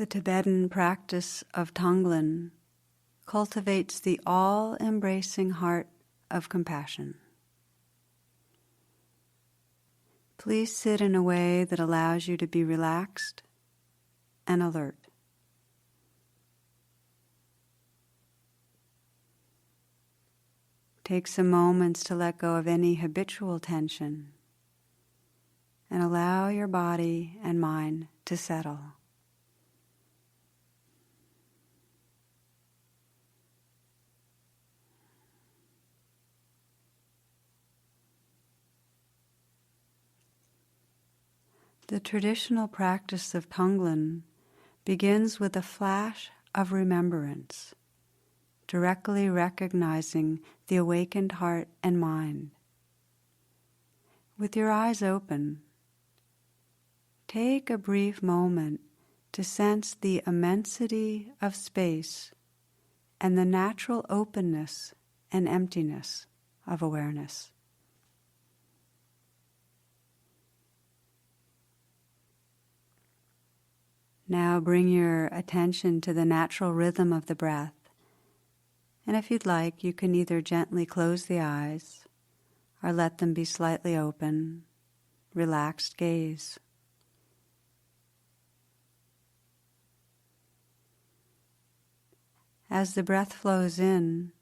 The Tibetan practice of Tonglen cultivates the all-embracing heart of compassion. Please sit in a way that allows you to be relaxed and alert. Take some moments to let go of any habitual tension and allow your body and mind to settle. The traditional practice of Tonglen begins with a flash of remembrance, directly recognizing the awakened heart and mind. With your eyes open, take a brief moment to sense the immensity of space and the natural openness and emptiness of awareness. Now bring your attention to the natural rhythm of the breath. And if you'd like, you can either gently close the eyes or let them be slightly open, relaxed gaze. As the breath flows in,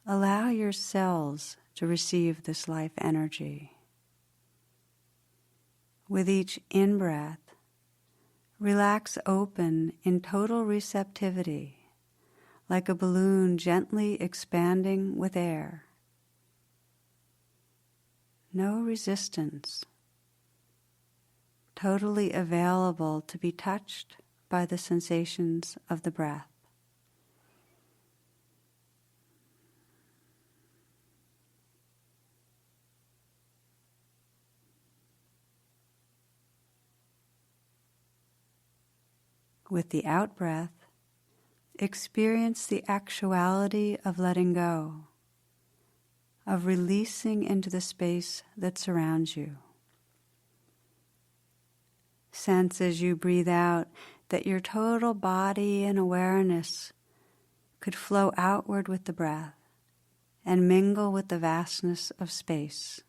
allow your cells to receive this life energy. With each in-breath, relax open in total receptivity, like a balloon gently expanding with air. No resistance, totally available to be touched by the sensations of the breath. With the out-breath, experience the actuality of letting go, of releasing into the space that surrounds you. Sense as you breathe out that your total body and awareness could flow outward with the breath and mingle with the vastness of space.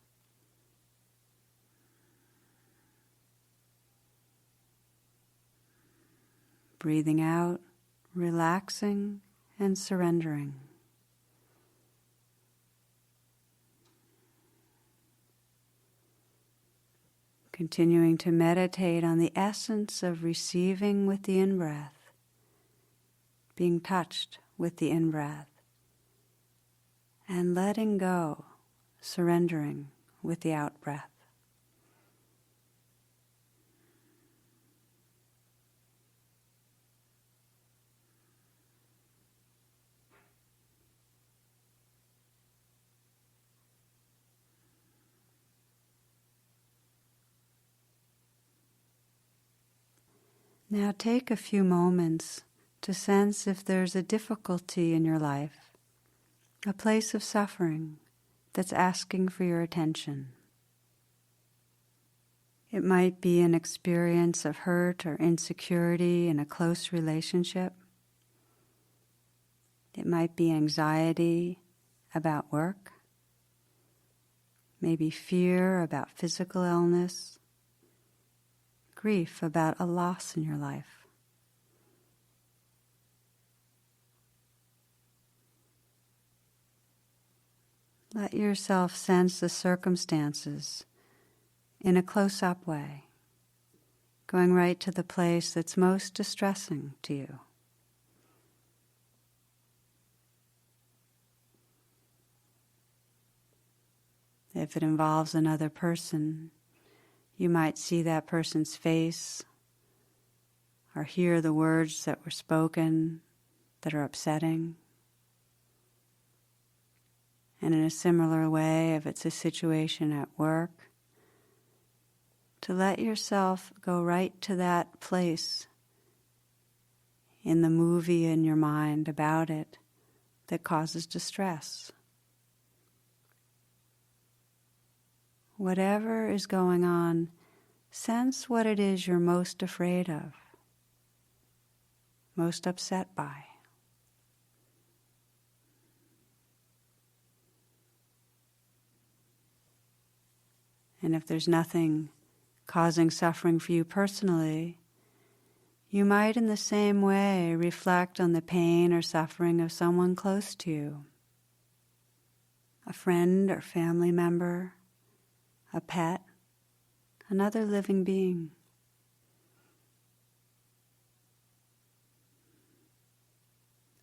Breathing out, relaxing and surrendering. Continuing to meditate on the essence of receiving with the in-breath, being touched with the in-breath, and letting go, surrendering with the out-breath. Now take a few moments to sense if there's a difficulty in your life, a place of suffering that's asking for your attention. It might be an experience of hurt or insecurity in a close relationship. It might be anxiety about work, maybe fear about physical illness, grief about a loss in your life. Let yourself sense the circumstances in a close-up way, going right to the place that's most distressing to you. If it involves another person, you might see that person's face or hear the words that were spoken that are upsetting. And in a similar way, if it's a situation at work, to let yourself go right to that place in the movie in your mind about it that causes distress. Whatever is going on, sense what it is you're most afraid of. most upset by. And if there's nothing causing suffering for you personally, you might in the same way reflect on the pain or suffering of someone close to you, a friend or family member, a pet, another living being.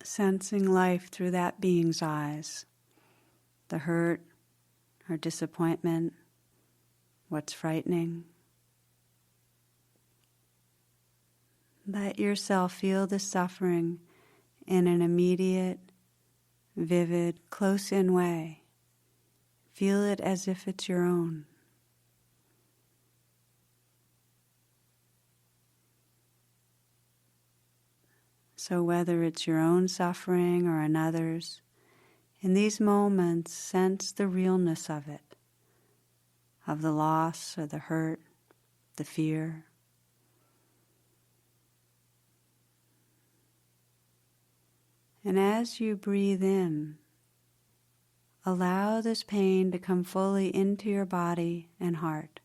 Sensing life through that being's eyes, the hurt or disappointment, what's frightening. Let yourself feel the suffering in an immediate, vivid, close-in way. Feel it as if it's your own. So whether it's your own suffering or another's, in these moments sense the realness of it, of the loss or the hurt, the fear. And as you breathe in, allow this pain to come fully into your body and heart.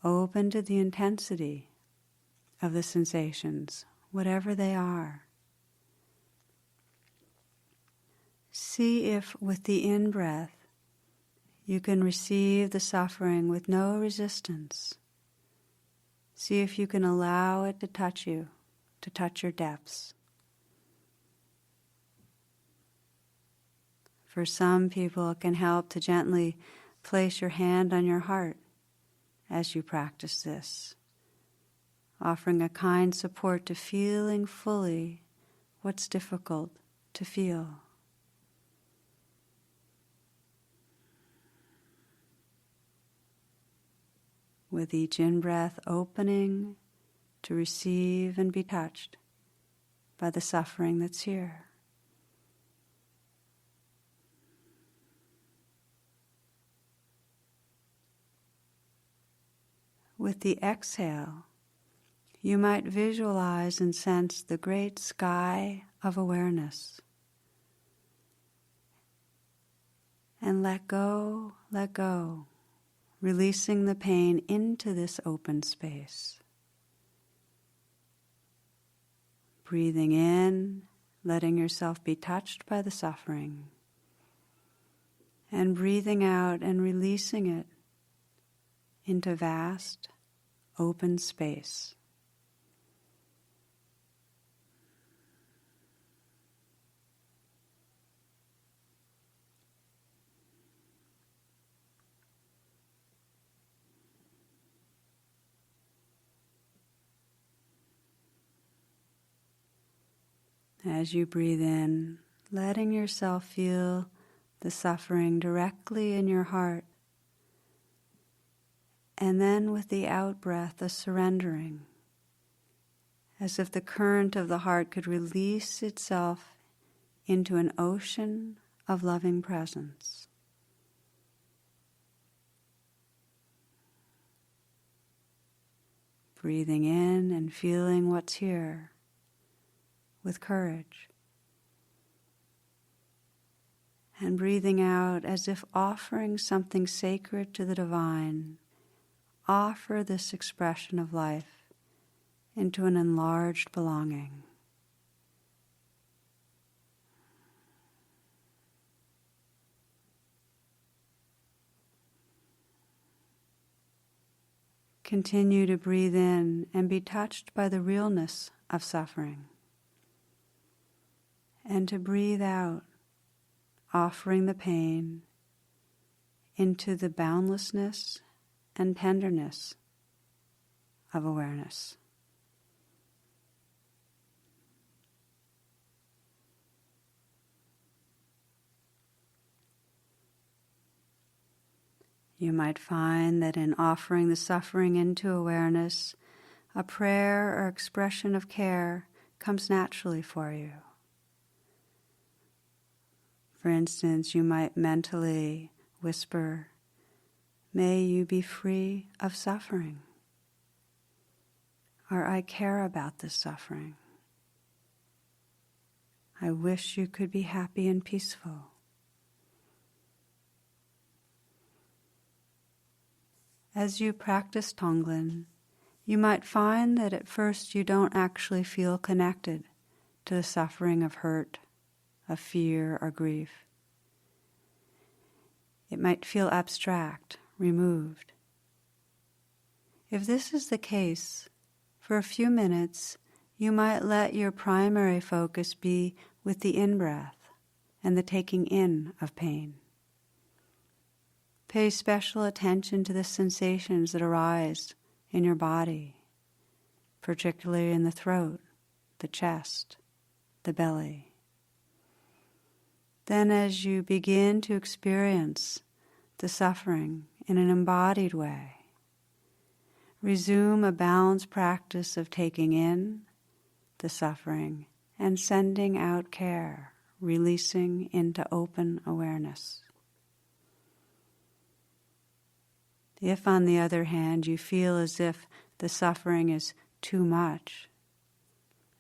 Open to the intensity of the sensations, whatever they are. See if with the in-breath you can receive the suffering with no resistance. See if you can allow it to touch you, to touch your depths. For some people, it can help to gently place your hand on your heart as you practice this, offering a kind support to feeling fully what's difficult to feel. With each in-breath opening to receive and be touched by the suffering that's here. With the exhale, you might visualize and sense the great sky of awareness. And let go, releasing the pain into this open space. Breathing in, letting yourself be touched by the suffering. And breathing out and releasing it into vast, open space. As you breathe in, letting yourself feel the suffering directly in your heart. And then with the out-breath, a surrendering, as if the current of the heart could release itself into an ocean of loving presence. Breathing in and feeling what's here with courage. And breathing out as if offering something sacred to the divine. Offer this expression of life into an enlarged belonging. Continue to breathe in and be touched by the realness of suffering. And to breathe out, offering the pain into the boundlessness and tenderness of awareness. You might find that in offering the suffering into awareness, a prayer or expression of care comes naturally for you. For instance, you might mentally whisper, "May you be free of suffering." or I care about this suffering. I wish you could be happy and peaceful. As you practice Tonglen, you might find that at first you don't actually feel connected to the suffering of hurt, of fear, or grief. It might feel abstract, removed. If this is the case, for a few minutes, you might let your primary focus be with the in-breath and the taking in of pain. Pay special attention to the sensations that arise in your body, particularly in the throat, the chest, the belly. Then as you begin to experience the suffering in an embodied way, resume a balanced practice of taking in the suffering and sending out care, releasing into open awareness. If, on the other hand, you feel as if the suffering is too much,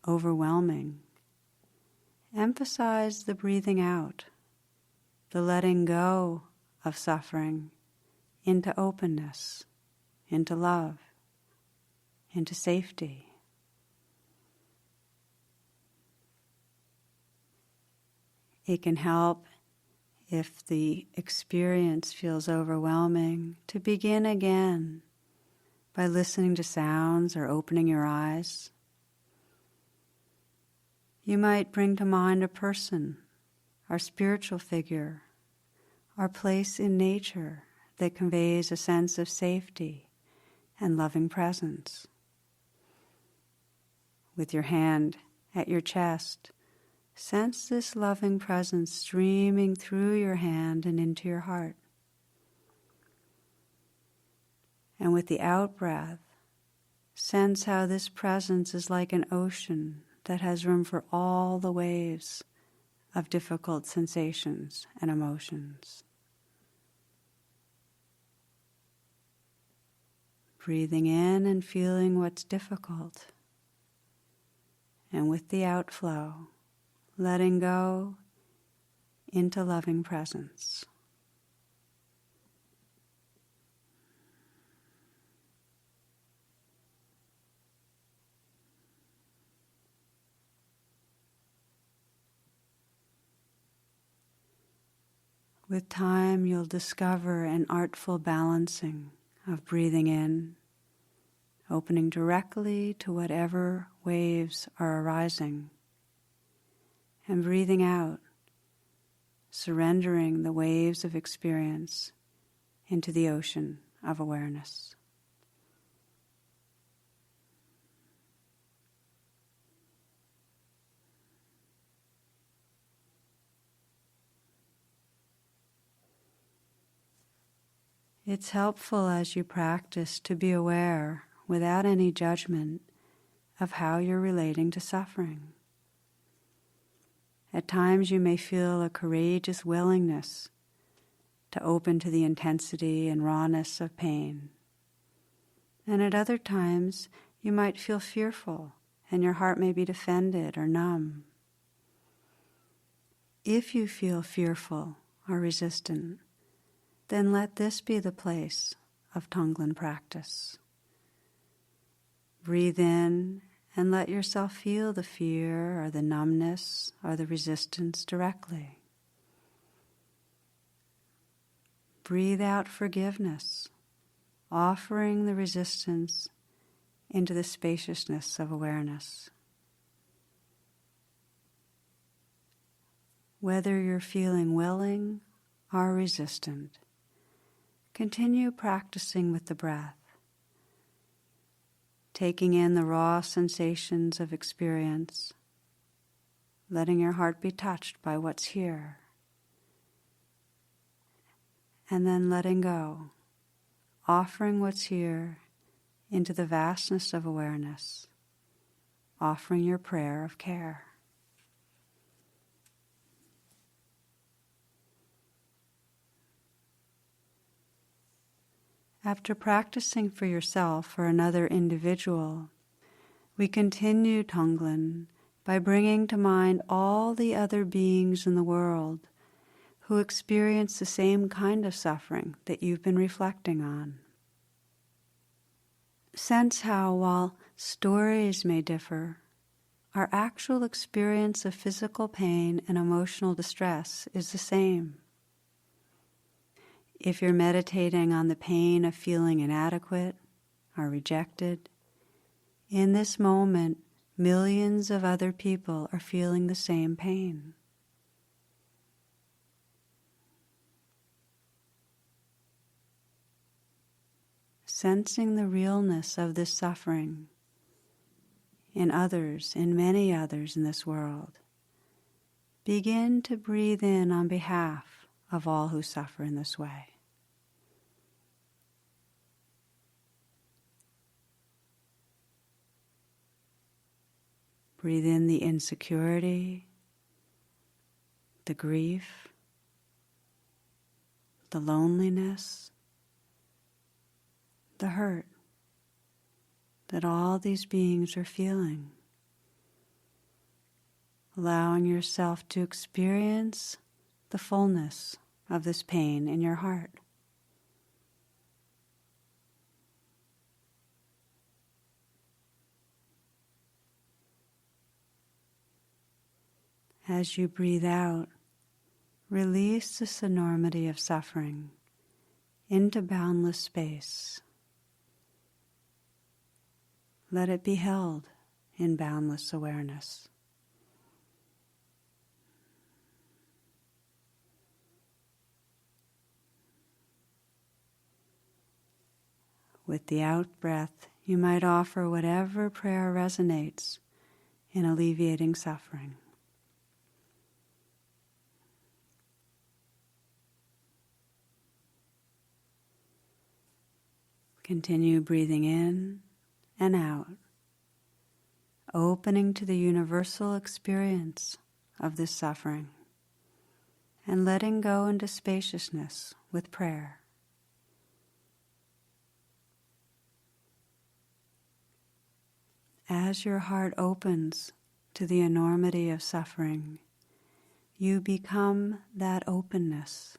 overwhelming, emphasize the breathing out, the letting go of suffering into openness, into love, into safety. It can help, if the experience feels overwhelming, to begin again by listening to sounds or opening your eyes. You might bring to mind a person, or spiritual figure, or place in nature that conveys a sense of safety and loving presence. With your hand at your chest, sense this loving presence streaming through your hand and into your heart. And with the out-breath, sense how this presence is like an ocean that has room for all the waves of difficult sensations and emotions. Breathing in and feeling what's difficult. And with the outflow, letting go into loving presence. With time, you'll discover an artful balancing of breathing in, opening directly to whatever waves are arising, and breathing out, surrendering the waves of experience into the ocean of awareness. It's helpful as you practice to be aware, without any judgment, of how you're relating to suffering. At times you may feel a courageous willingness to open to the intensity and rawness of pain. And at other times you might feel fearful and your heart may be defended or numb. If you feel fearful or resistant, then let this be the place of Tonglen practice. Breathe in and let yourself feel the fear or the numbness or the resistance directly. Breathe out forgiveness, offering the resistance into the spaciousness of awareness. Whether you're feeling willing or resistant, continue practicing with the breath, taking in the raw sensations of experience, letting your heart be touched by what's here, and then letting go, offering what's here into the vastness of awareness, offering your prayer of care. After practicing for yourself or another individual, We continue Tonglen by bringing to mind all the other beings in the world who experience the same kind of suffering that you've been reflecting on. Sense how, while stories may differ, our actual experience of physical pain and emotional distress is the same. If you're meditating on the pain of feeling inadequate or rejected, in this moment, millions of other people are feeling the same pain. Sensing the realness of this suffering in others, in many others in this world, begin to breathe in on behalf of all who suffer in this way. Breathe in the insecurity, the grief, the loneliness, the hurt that all these beings are feeling. Allowing yourself to experience the fullness of this pain in your heart. As you breathe out, release this enormity of suffering into boundless space. Let it be held in boundless awareness. With the out-breath, you might offer whatever prayer resonates in alleviating suffering. Continue breathing in and out, opening to the universal experience of this suffering, and letting go into spaciousness with prayer. As your heart opens to the enormity of suffering, you become that openness.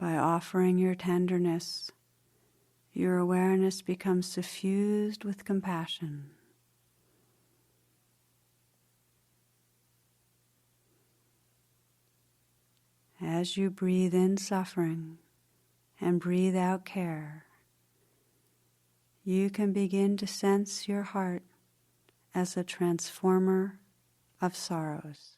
By offering your tenderness, your awareness becomes suffused with compassion. As you breathe in suffering and breathe out care, you can begin to sense your heart as a transformer of sorrows.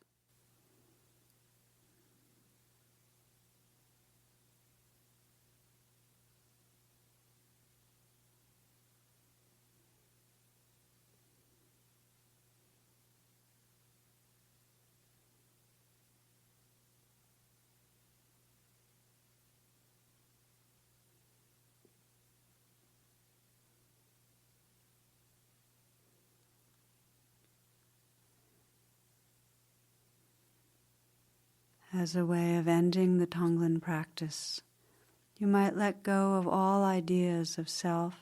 As a way of ending the Tonglen practice, you might let go of all ideas of self,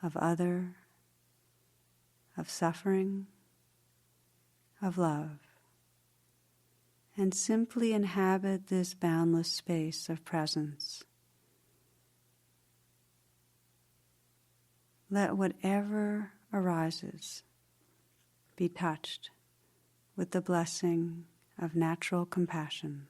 of other, of suffering, of love, and simply inhabit this boundless space of presence. Let whatever arises be touched with the blessing of natural compassion.